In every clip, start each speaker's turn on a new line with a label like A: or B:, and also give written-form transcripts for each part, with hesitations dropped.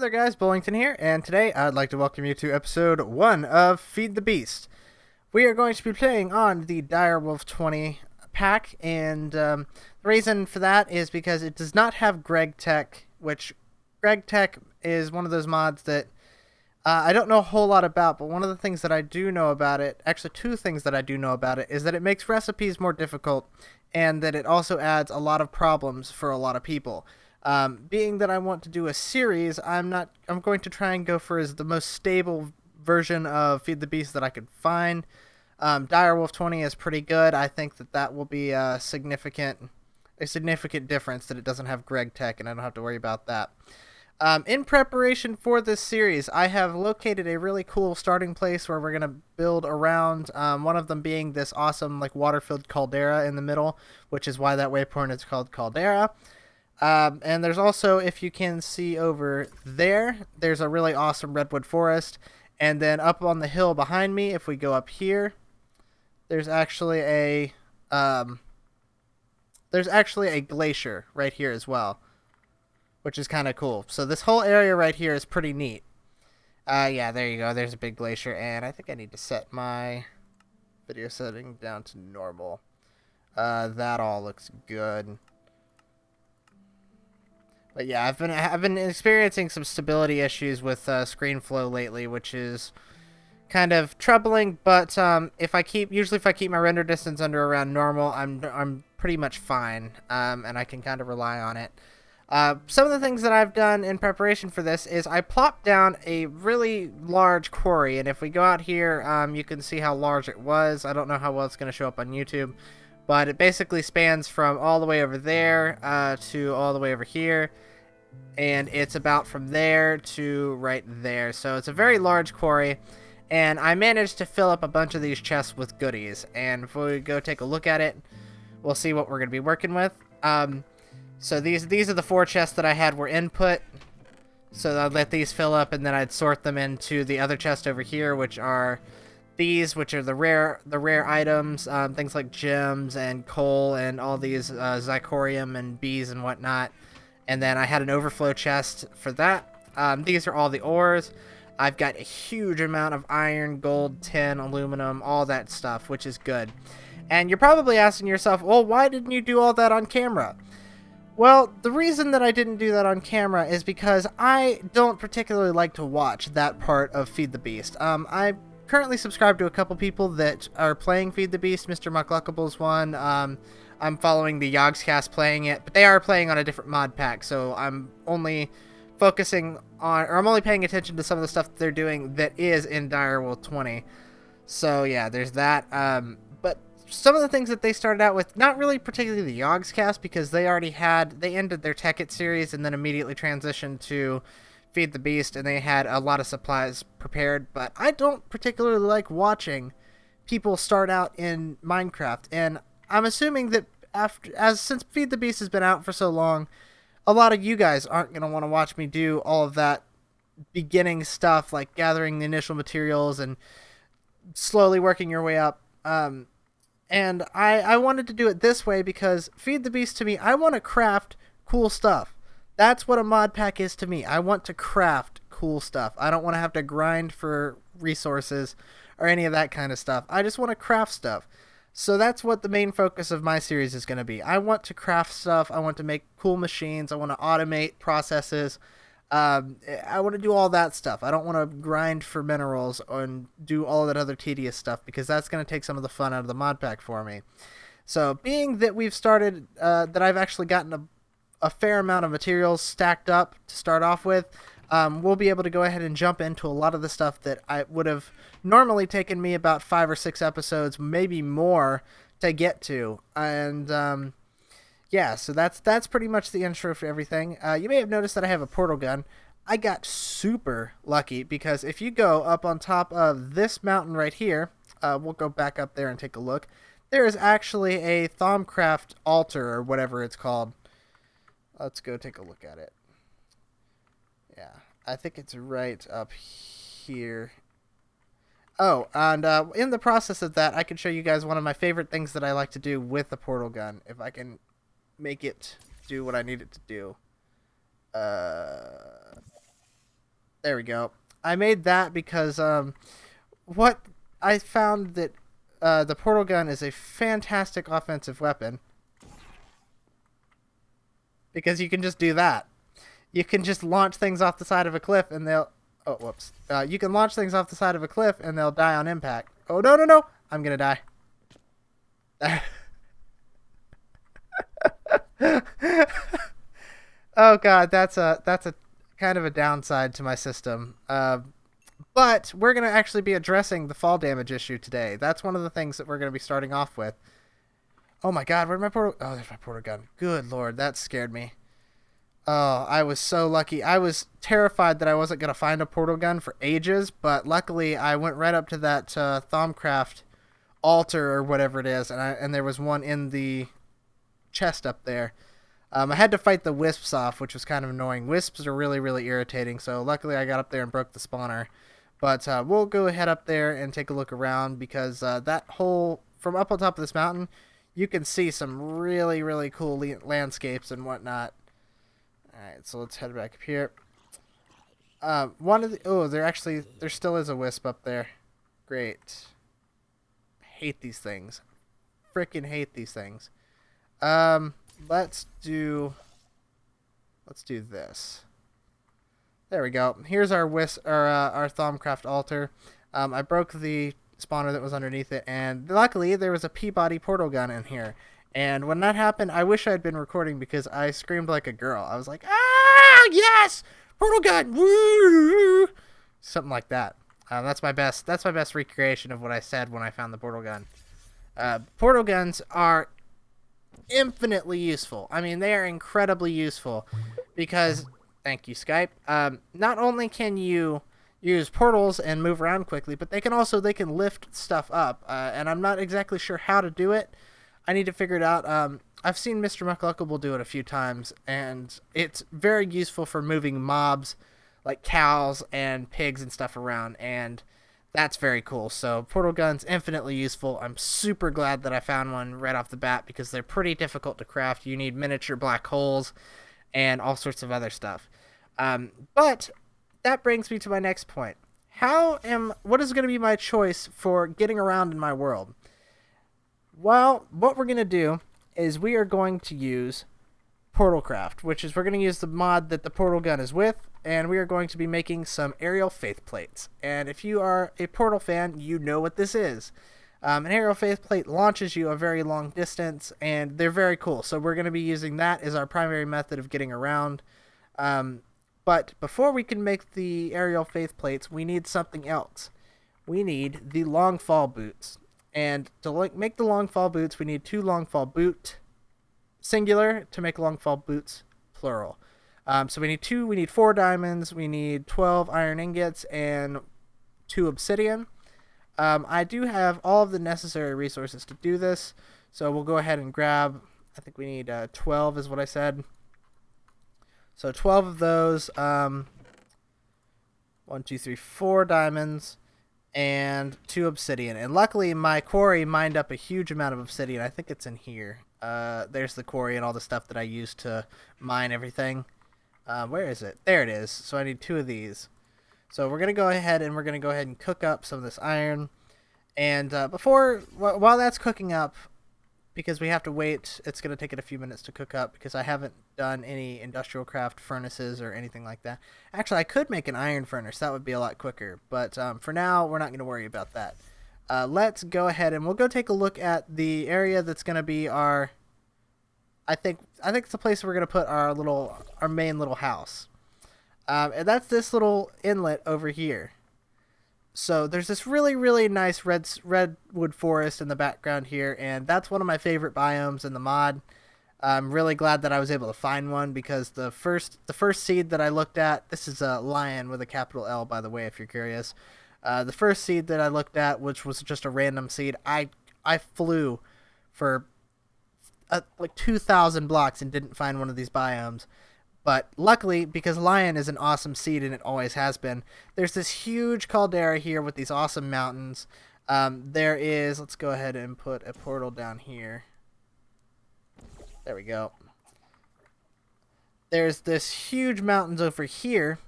A: Hi there guys, Bullington here, and today I'd like to welcome you to episode 1 of Feed the Beast. We are going to be playing on the Direwolf 20 pack, and the reason for that is because it does not have Greg Tech, which Greg Tech is one of those mods that I don't know a whole lot about, but one of the things that I do know about it, actually two things that I do know about it, is that it makes recipes more difficult, and that it also adds a lot of problems for a lot of people. Being that I want to do a series, I'm going to try and go for the most stable version of Feed the Beast that I could find. Direwolf 20 is pretty good. I think that will be a significant difference that it doesn't have Greg Tech, and I don't have to worry about that. In preparation for this series, I have located a really cool starting place where we're going to build around, one of them being this awesome water-filled caldera in the middle, which is why that waypoint is called Caldera. And there's also, if you can see over there, there's a really awesome redwood forest. And then up on the hill behind me, if we go up here, there's actually a glacier right here as well, which is kind of cool. So this whole area right here is pretty neat. Yeah, there you go. There's a big glacier, and I think I need to set my video setting down to normal. That all looks good. But yeah, I've been experiencing some stability issues with screen flow lately, which is kind of troubling. But if I keep my render distance under around normal, I'm pretty much fine, and I can kind of rely on it. Some of the things that I've done in preparation for this is I plopped down a really large quarry, and if we go out here, you can see how large it was. I don't know how well it's going to show up on YouTube, but it basically spans from all the way over there to all the way over here, and it's about from there to right there. So it's a very large quarry, and I managed to fill up a bunch of these chests with goodies, and if we go take a look at it, we'll see what we're going to be working with. So these are the 4 chests that I had were input. So I'd let these fill up, and then I'd sort them into the other chest over here, which are these, which are the rare items, things like gems and coal and all these zirconium and bees and whatnot. And then I had an overflow chest for that. These are all the ores. I've got a huge amount of iron, gold, tin, aluminum, all that stuff, which is good. And you're probably asking yourself, well, why didn't you do all that on camera? Well, the reason that I didn't do that on camera is because I don't particularly like to watch that part of Feed the Beast. I currently subscribe to a couple people that are playing Feed the Beast. Mr. Muckluckable's one. I'm following the Yogscast playing it, but they are playing on a different mod pack, so I'm only focusing on, or I'm only paying attention to some of the stuff that they're doing that is in Direwolf 20. So yeah, there's that. But some of the things that they started out with, not really particularly the Yogscast, because they ended their Tech It series and then immediately transitioned to Feed the Beast, and they had a lot of supplies prepared. But I don't particularly like watching people start out in Minecraft, and I'm assuming that since Feed the Beast has been out for so long, a lot of you guys aren't going to want to watch me do all of that beginning stuff, like gathering the initial materials and slowly working your way up. And I wanted to do it this way because Feed the Beast, to me, I want to craft cool stuff. That's what a mod pack is to me. I want to craft cool stuff. I don't want to have to grind for resources or any of that kind of stuff. I just want to craft stuff. So that's what the main focus of my series is going to be. I want to craft stuff. I want to make cool machines. I want to automate processes. I want to do all that stuff. I don't want to grind for minerals and do all that other tedious stuff, because that's going to take some of the fun out of the mod pack for me. So being that we've started, that I've actually gotten a fair amount of materials stacked up to start off with, we'll be able to go ahead and jump into a lot of the stuff that I would have normally taken me about 5 or 6 episodes, maybe more, to get to. And yeah, so that's pretty much the intro for everything. You may have noticed that I have a portal gun. I got super lucky, because if you go up on top of this mountain right here, we'll go back up there and take a look. There is actually a Thaumcraft altar, or whatever it's called. Let's go take a look at it. Yeah, I think it's right up here. Oh, and in the process of that, I can show you guys one of my favorite things that I like to do with the portal gun, if I can make it do what I need it to do. There we go. I made that because what I found that the portal gun is a fantastic offensive weapon because you can just do that. You can just launch things off the side of a cliff and they'll. Oh, whoops. You can launch things off the side of a cliff and they'll die on impact. Oh, no, no, no. I'm going to die. Oh, God. That's a kind of a downside to my system. But we're going to actually be addressing the fall damage issue today. That's one of the things that we're going to be starting off with. Oh, my God. Where'd my portal... Oh, there's my portal gun. Good Lord. That scared me. Oh, I was so lucky. I was terrified that I wasn't going to find a portal gun for ages, but luckily I went right up to that Thaumcraft altar or whatever it is, and there was one in the chest up there. I had to fight the wisps off, which was kind of annoying. Wisps are really, really irritating, so luckily I got up there and broke the spawner. But we'll go ahead up there and take a look around because that whole, from up on top of this mountain, you can see some really, really cool landscapes and whatnot. Alright, so let's head back up here. There still is a wisp up there. Great. Hate these things. Freaking hate these things. Let's do this. There we go. Here's our our Thaumcraft altar. I broke the spawner that was underneath it, and luckily there was a Peabody portal gun in here. And when that happened, I wish I had been recording because I screamed like a girl. I was like, "Ah, yes, portal gun!" Woo! Something like that. That's my best. That's my best recreation of what I said when I found the portal gun. Portal guns are infinitely useful. I mean, they are incredibly useful because, thank you, Skype. Not only can you use portals and move around quickly, but they can lift stuff up. And I'm not exactly sure how to do it. I need to figure it out. I've seen Mr. Muckluckable do it a few times, and it's very useful for moving mobs like cows and pigs and stuff around, and that's very cool. So portal guns, infinitely useful. I'm super glad that I found one right off the bat because they're pretty difficult to craft. You need miniature black holes and all sorts of other stuff. But that brings me to my next point. What is going to be my choice for getting around in my world? Well, what we're going to do is we are going to use Portalcraft, which is we're going to use the mod that the portal gun is with, and we are going to be making some aerial faith plates. And if you are a Portal fan, you know what this is. An aerial faith plate launches you a very long distance, and they're very cool. So we're going to be using that as our primary method of getting around. But before we can make the aerial faith plates, we need something else. We need the long fall boots. And to make the long fall boots, we need 2 long fall boot, singular, to make long fall boots, plural. So we need 4 diamonds, we need 12 iron ingots, and 2 obsidian. I do have all of the necessary resources to do this, so we'll go ahead and grab, I think we need 12 is what I said. So 12 of those, 1, 2, 3, 4 diamonds, and 2 obsidian. And luckily my quarry mined up a huge amount of obsidian. I think it's in here. There's the quarry and all the stuff that I used to mine everything. Where is it? There it is. So I need 2 of these. So we're going to go ahead and cook up some of this iron. And while that's cooking up, because we have to wait, it's going to take it a few minutes to cook up because I haven't done any industrial craft furnaces or anything like that. Actually, I could make an iron furnace. That would be a lot quicker. But for now, we're not going to worry about that. Let's go ahead and we'll go take a look at the area that's going to be our... I think it's the place we're going to put our main little house. And that's this little inlet over here. So there's this really, really nice redwood forest in the background here, and that's one of my favorite biomes in the mod. I'm really glad that I was able to find one because the first seed that I looked at, this is a lion with a capital L, by the way, if you're curious. The first seed that I looked at, which was just a random seed, I flew for like 2,000 blocks and didn't find one of these biomes. But luckily, because lion is an awesome seed and it always has been, there's this huge caldera here with these awesome mountains. Let's go ahead and put a portal down here. There we go. There's this huge mountains over here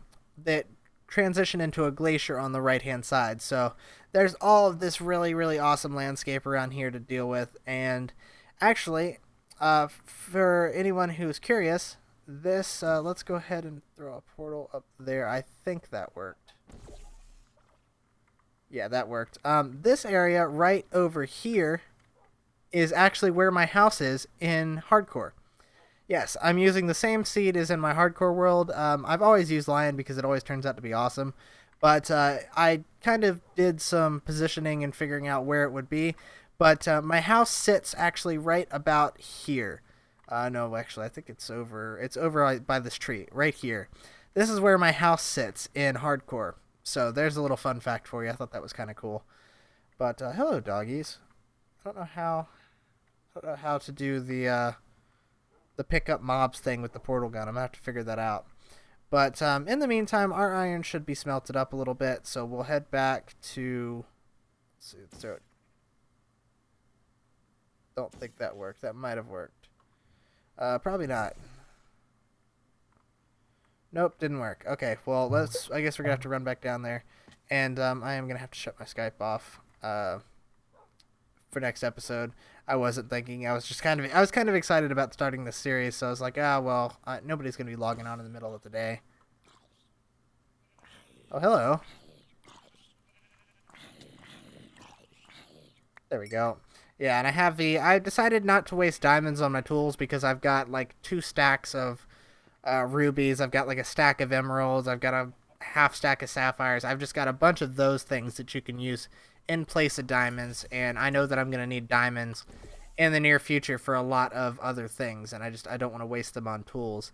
A: that transition into a glacier on the right hand side. So there's all of this really, really awesome landscape around here to deal with. And actually, for anyone who's curious, this, let's go ahead and throw a portal up there. I think that worked. Yeah, that worked. This area right over here is actually where my house is in hardcore. Yes, I'm using the same seed as in my hardcore world. I've always used lion because it always turns out to be awesome. But I kind of did some positioning and figuring out where it would be. But my house sits actually right about here. No, actually, I think it's over. It's over by this tree, right here. This is where my house sits in hardcore. So there's a little fun fact for you. I thought that was kind of cool. But hello, doggies. I don't know how to do the pick up mobs thing with the portal gun. I'm gonna have to figure that out. But in the meantime, our iron should be smelted up a little bit. So we'll head back to. Let's see, let's do it. Don't think that worked. That might have worked. Probably not. Nope, didn't work. Okay, well, I guess we're gonna have to run back down there, and I am gonna have to shut my Skype off for next episode. I wasn't thinking. I was kind of excited about starting this series, so I was like, well, nobody's gonna be logging on in the middle of the day. Oh, hello. There we go. Yeah, and I decided not to waste diamonds on my tools because I've got like 2 stacks of rubies. I've got like a stack of emeralds. I've got a half stack of sapphires. I've just got a bunch of those things that you can use in place of diamonds, and I know that I'm going to need diamonds in the near future for a lot of other things, and I don't want to waste them on tools,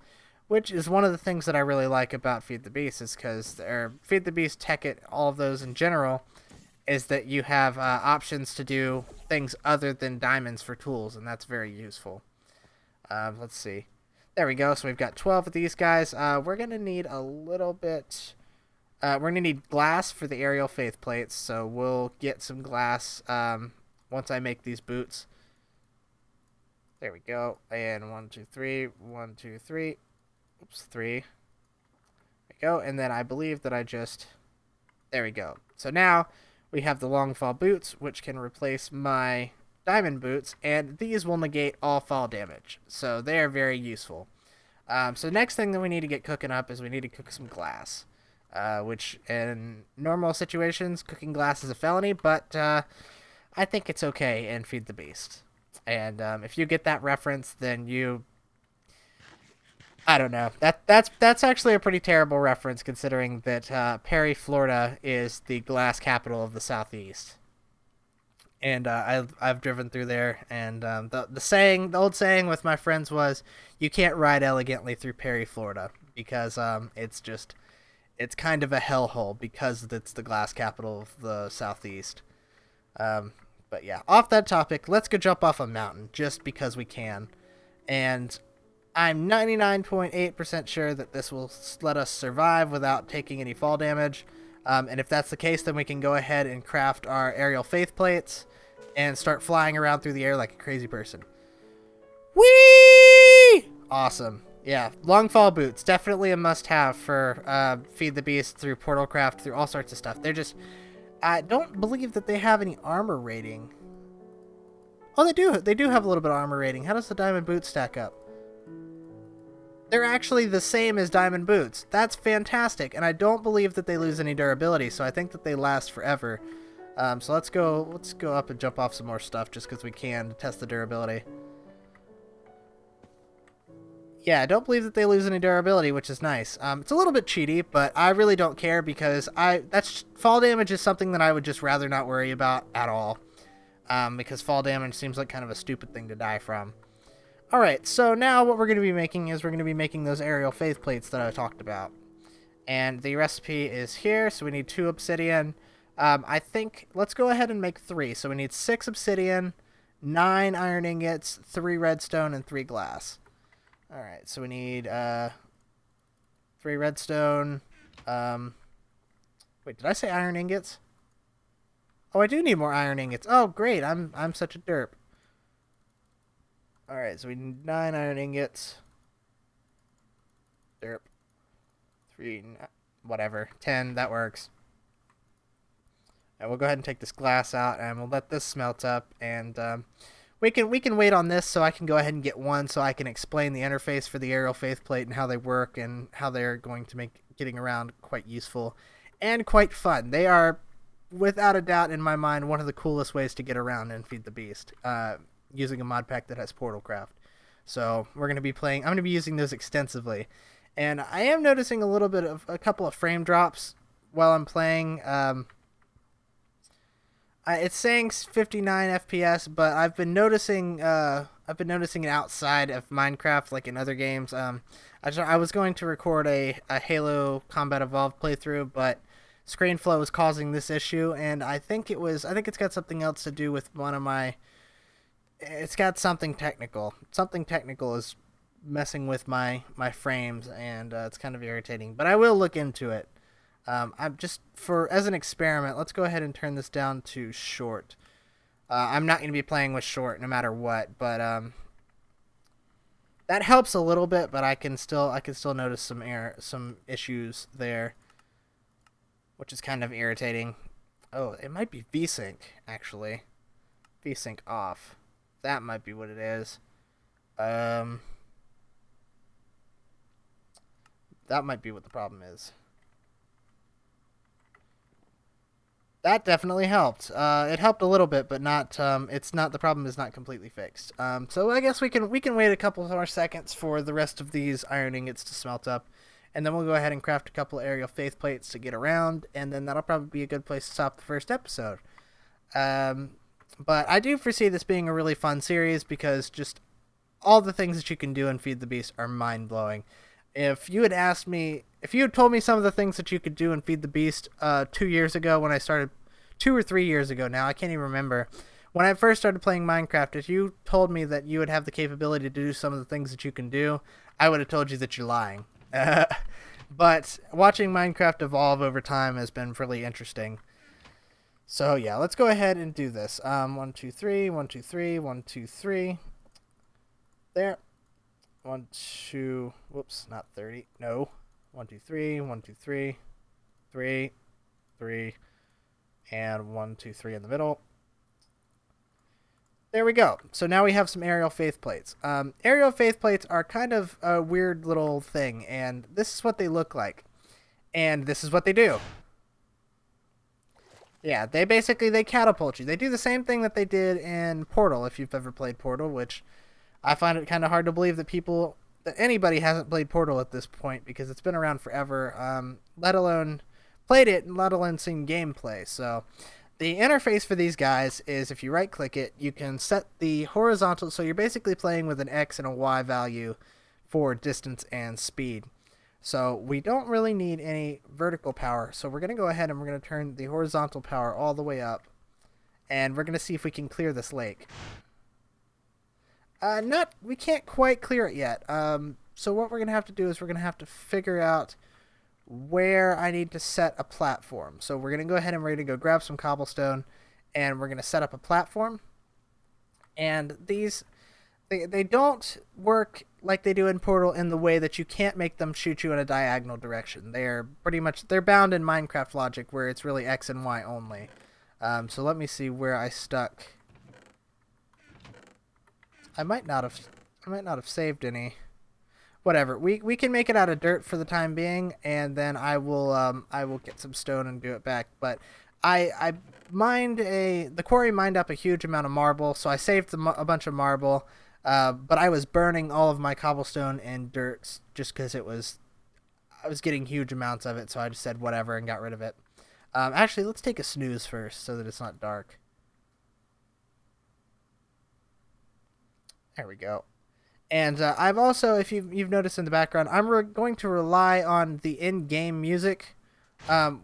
A: which is one of the things that I really like about Feed the Beast, is because Feed the Beast, Tekkit, all of those in general, is that you have options to do things other than diamonds for tools, and that's very useful. Let's see. There we go. So we've got 12 of these guys. We're going to need a little bit. We're going to need glass for the aerial faith plates. So we'll get some glass once I make these boots. There we go. And 1, 2, 3. 1, 2, 3. Oops, 3. There we go. And then I believe that I just. There we go. So now we have the long fall boots, which can replace my diamond boots, and these will negate all fall damage, so they are very useful. So next thing that we need to get cooking up is we need to cook some glass, which in normal situations cooking glass is a felony, but I think it's okay in Feed the Beast. And if you get that reference, then I don't know. That's actually a pretty terrible reference, considering that Perry, Florida, is the glass capital of the Southeast. And I've driven through there, and the old saying with my friends was, "You can't ride elegantly through Perry, Florida," because it's kind of a hellhole because it's the glass capital of the Southeast. But yeah, off that topic, let's go jump off a mountain just because we can, and I'm 99.8% sure that this will let us survive without taking any fall damage. And if that's the case, then we can go ahead and craft our aerial faith plates and start flying around through the air like a crazy person. Whee! Awesome. Yeah, long fall boots, definitely a must-have for Feed the Beast, through Portal Craft, through all sorts of stuff. They're just... I don't believe that they have any armor rating. Oh, they do. They do have a little bit of armor rating. How does the diamond boots stack up? They're actually the same as diamond boots. That's fantastic, and I don't believe that they lose any durability, so I think that they last forever. So let's go up and jump off some more stuff just because we can to test the durability. Yeah, I don't believe that they lose any durability, which is nice. It's a little bit cheaty, but I really don't care because fall damage is something that I would just rather not worry about at all. Because fall damage seems like kind of a stupid thing to die from. Alright, so now what we're going to be making is we're going to be making those aerial faith plates that I talked about. And the recipe is here, so we need 2 obsidian. I think, let's go ahead and make 3. So we need 6 obsidian, 9 iron ingots, 3 redstone, and 3 glass. Alright, so we need 3 redstone. Wait, did I say iron ingots? Oh, I do need more iron ingots. Oh, great, I'm such a derp. Alright, so we need 9 iron ingots. Derp. 3, whatever, 10, that works. And we'll go ahead and take this glass out, and we'll let this smelt up, and we can wait on this so I can go ahead and get one so I can explain the interface for the aerial faceplate and how they work and how they're going to make getting around quite useful and quite fun. They are, without a doubt in my mind, one of the coolest ways to get around and feed the beast, using a mod pack that has Portal Craft. So I'm going to be using those extensively. And I am noticing a couple of frame drops while I'm playing. It's saying 59 FPS, but I've been noticing it outside of Minecraft, like in other games. I was going to record a Halo Combat Evolved playthrough, but ScreenFlow was causing this issue, and I think it's got something else to do with it's got something technical. Something technical is messing with my frames, and it's kind of irritating. But I will look into it. I'm just as an experiment. Let's go ahead and turn this down to short. I'm not going to be playing with short no matter what, but that helps a little bit. But I can still notice some issues there, which is kind of irritating. Oh, it might be VSync actually. VSync off. That might be what it is. That might be what the problem is. That definitely helped. It helped a little bit, but not. The problem is not completely fixed. So I guess we can wait a couple more seconds for the rest of these iron ingots to smelt up, and then we'll go ahead and craft a couple of aerial faith plates to get around, and then that'll probably be a good place to stop the first episode. But I do foresee this being a really fun series because just all the things that you can do in Feed the Beast are mind blowing. If you had told me some of the things that you could do in Feed the Beast 2 years ago when I started, 2 or 3 years ago now, I can't even remember. When I first started playing Minecraft, if you told me that you would have the capability to do some of the things that you can do, I would have told you that you're lying. But watching Minecraft evolve over time has been really interesting. So yeah, let's go ahead and do this. 1, 2, 3, 1, 2, 3, 1, 2, 3. There. 1, 2, whoops, not 30. No. 1, 2, 3, 1, 2, 3, 3, 3, and 1, 2, 3 in the middle. There we go. So now we have some aerial faith plates. Aerial faith plates are kind of a weird little thing, and this is what they look like. And this is what they do. Yeah, they catapult you. They do the same thing that they did in Portal, if you've ever played Portal, which I find it kind of hard to believe that anybody hasn't played Portal at this point because it's been around forever, let alone played it and let alone seen gameplay. So the interface for these guys is if you right click it, you can set the horizontal, so you're basically playing with an X and a Y value for distance and speed. So we don't really need any vertical power. So we're going to go ahead and we're going to turn the horizontal power all the way up, and we're going to see if we can clear this lake. We can't quite clear it yet. So what we're going to have to do is we're going to have to figure out where I need to set a platform. So we're going to go ahead and we're going to go grab some cobblestone, and we're going to set up a platform. And these, they don't work like they do in Portal in the way that you can't make them shoot you in a diagonal direction. They're bound in Minecraft logic where it's really X and Y only. So let me see where I stuck. I might not have saved any. Whatever. We can make it out of dirt for the time being, and then I will get some stone and do it back. But the quarry mined up a huge amount of marble, so I saved a bunch of marble. But I was burning all of my cobblestone and dirt just because I was getting huge amounts of it, so I just said whatever and got rid of it. Actually, let's take a snooze first so that it's not dark. There we go. And I've also, if you've noticed in the background, I'm going to rely on the in-game music,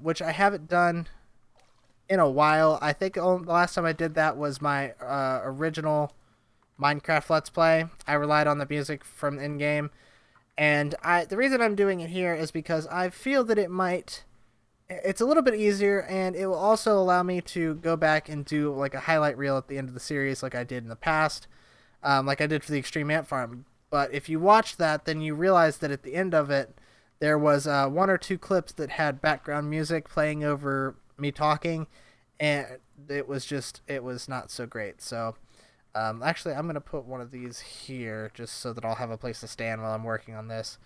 A: which I haven't done in a while. I think the last time I did that was my original Minecraft Let's Play. I relied on the music from in-game. And the reason I'm doing it here is because I feel that it's a little bit easier, and it will also allow me to go back and do like a highlight reel at the end of the series like I did in the past. Like I did for the Extreme Ant Farm. But if you watch that, then you realize that at the end of it, there was one or two clips that had background music playing over me talking, and it was not so great. So actually, I'm gonna put one of these here just so that I'll have a place to stand while I'm working on this.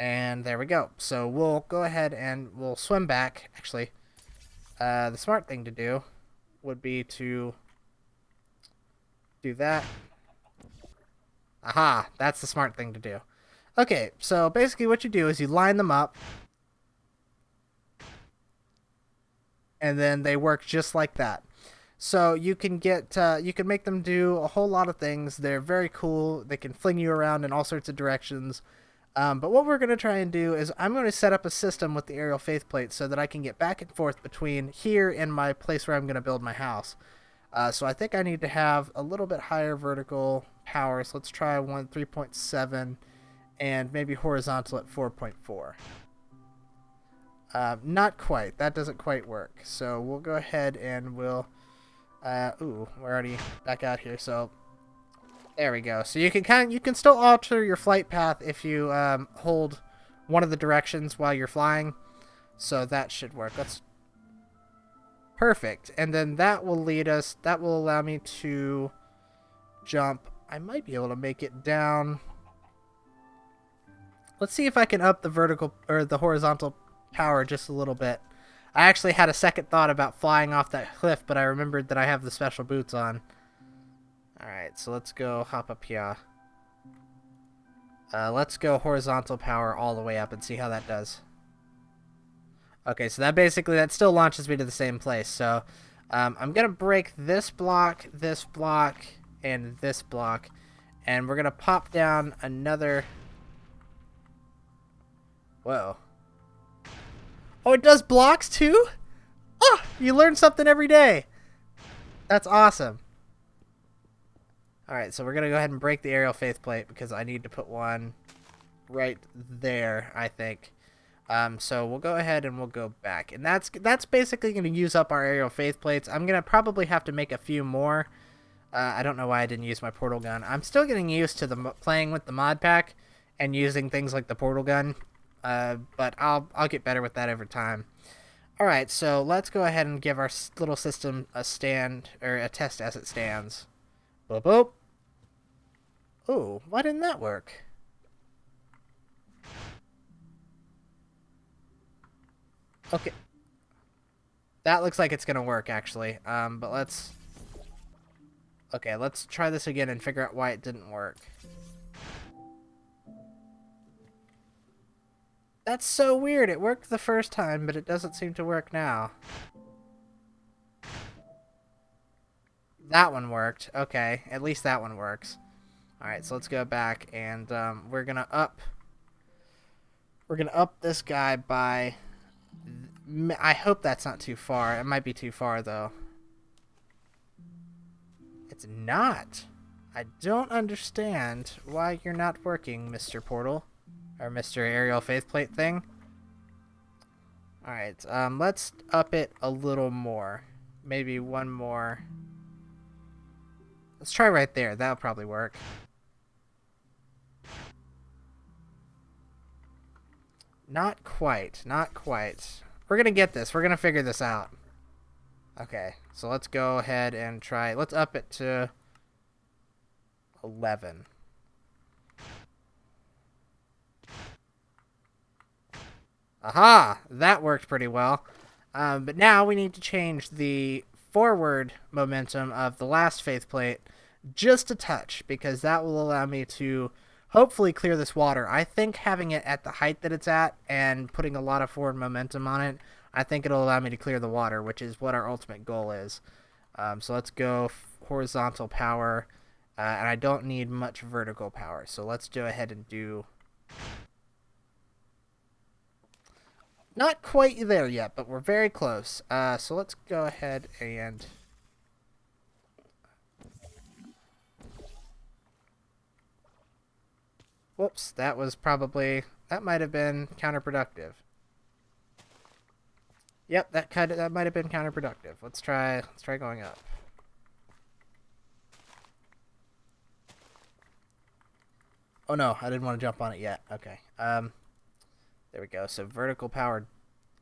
A: And there we go. So we'll go ahead and we'll swim back. Actually, the smart thing to do would be to do that. Aha, that's the smart thing to do. Okay, so basically what you do is you line them up, and then they work just like that. So you can you can make them do a whole lot of things. They're very cool. They can fling you around in all sorts of directions. But what we're going to try and do is I'm going to set up a system with the aerial faithplate so that I can get back and forth between here and my place where I'm going to build my house. So I think I need to have a little bit higher vertical power. So let's try 3.7 and maybe horizontal at 4.4. Not quite. That doesn't quite work. So we'll go ahead and we'll... ooh, we're already back out here. So there we go. So you can still alter your flight path if you hold one of the directions while you're flying. So that should work. That's perfect. And then that will allow me to jump. I might be able to make it down. Let's see if I can up the vertical or the horizontal power just a little bit. I actually had a second thought about flying off that cliff, but I remembered that I have the special boots on. Alright, so let's go hop up here. Let's go horizontal power all the way up and see how that does. Okay, so that still launches me to the same place. So I'm going to break this block, and this block. And we're going to pop down another... Whoa. Oh, it does blocks too? Oh, you learn something every day. That's awesome. Alright, so we're going to go ahead and break the aerial faithplate because I need to put one right there, I think. So we'll go ahead and we'll go back. And that's basically going to use up our aerial faithplates. I'm going to probably have to make a few more. I don't know why I didn't use my portal gun. I'm still getting used to playing with the mod pack and using things like the portal gun. But I'll get better with that over time. Alright, so let's go ahead and give our little system a test as it stands. Boop boop. Ooh, why didn't that work? Okay. That looks like it's gonna work, actually. But let's... Okay, let's try this again and figure out why it didn't work. That's so weird. It worked the first time, but it doesn't seem to work now. That one worked. Okay, at least that one works. Alright, so let's go back, and we're gonna up this guy by... I hope that's not too far. It might be too far, though. It's not. I don't understand why you're not working, Mr. Portal. Or Mr. Aerial Faithplate thing. Alright, let's up it a little more. Maybe one more. Let's try right there. That'll probably work. Not quite. Not quite. We're gonna get this. We're gonna figure this out. Okay, so let's go ahead and try. Let's up it to 11. Aha! That worked pretty well. But now we need to change the forward momentum of the last faithplate just a touch, because that will allow me to hopefully clear this water. I think having it at the height that it's at and putting a lot of forward momentum on it, I think it'll allow me to clear the water, which is what our ultimate goal is. So let's go horizontal power, and I don't need much vertical power. So let's go ahead and do... Not quite there yet, but we're very close. So let's go ahead and... Whoops, that might have been counterproductive. Yep, that might have been counterproductive. Let's try going up. Oh no, I didn't want to jump on it yet. Okay. There we go. So vertical power.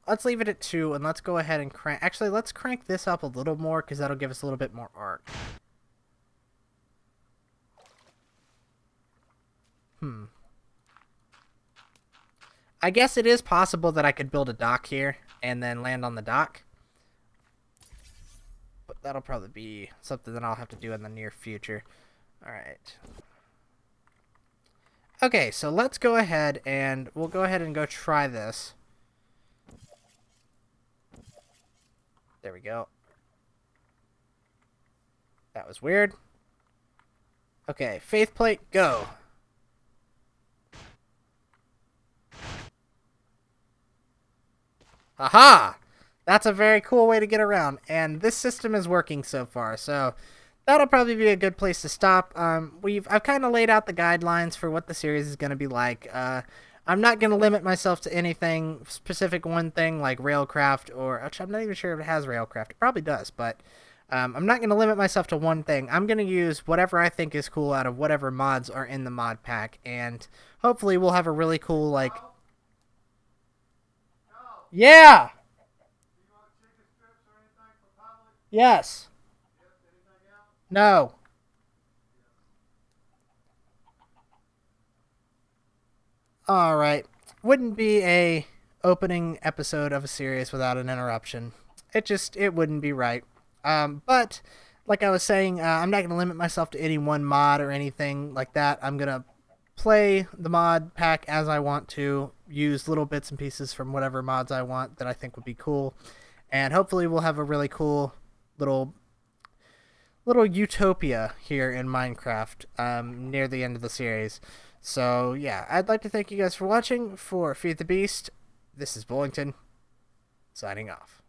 A: Let's leave it at 2, and let's go ahead and crank. Actually, let's crank this up a little more because that'll give us a little bit more arc. I guess it is possible that I could build a dock here and then land on the dock. But that'll probably be something that I'll have to do in the near future. Alright. Okay, so let's go ahead and we'll go ahead and go try this. There we go. That was weird. Okay, faith plate, go. Aha! That's a very cool way to get around, and this system is working so far, so that'll probably be a good place to stop. I've kind of laid out the guidelines for what the series is going to be like. I'm not going to limit myself to anything specific, one thing like Railcraft, or actually, I'm not even sure if it has Railcraft. It probably does, but I'm not going to limit myself to one thing. I'm going to use whatever I think is cool out of whatever mods are in the mod pack, and hopefully we'll have a really cool, like... Yeah! Yes. No. All right. Wouldn't be a opening episode of a series without an interruption. It wouldn't be right. But like I was saying, I'm not going to limit myself to any one mod or anything like that. I'm going to play the mod pack as I want to, use little bits and pieces from whatever mods I want that I think would be cool. And hopefully we'll have a really cool little utopia here in Minecraft near the end of the series. So yeah, I'd like to thank you guys for watching. For Feed the Beast, this is Bullington, signing off.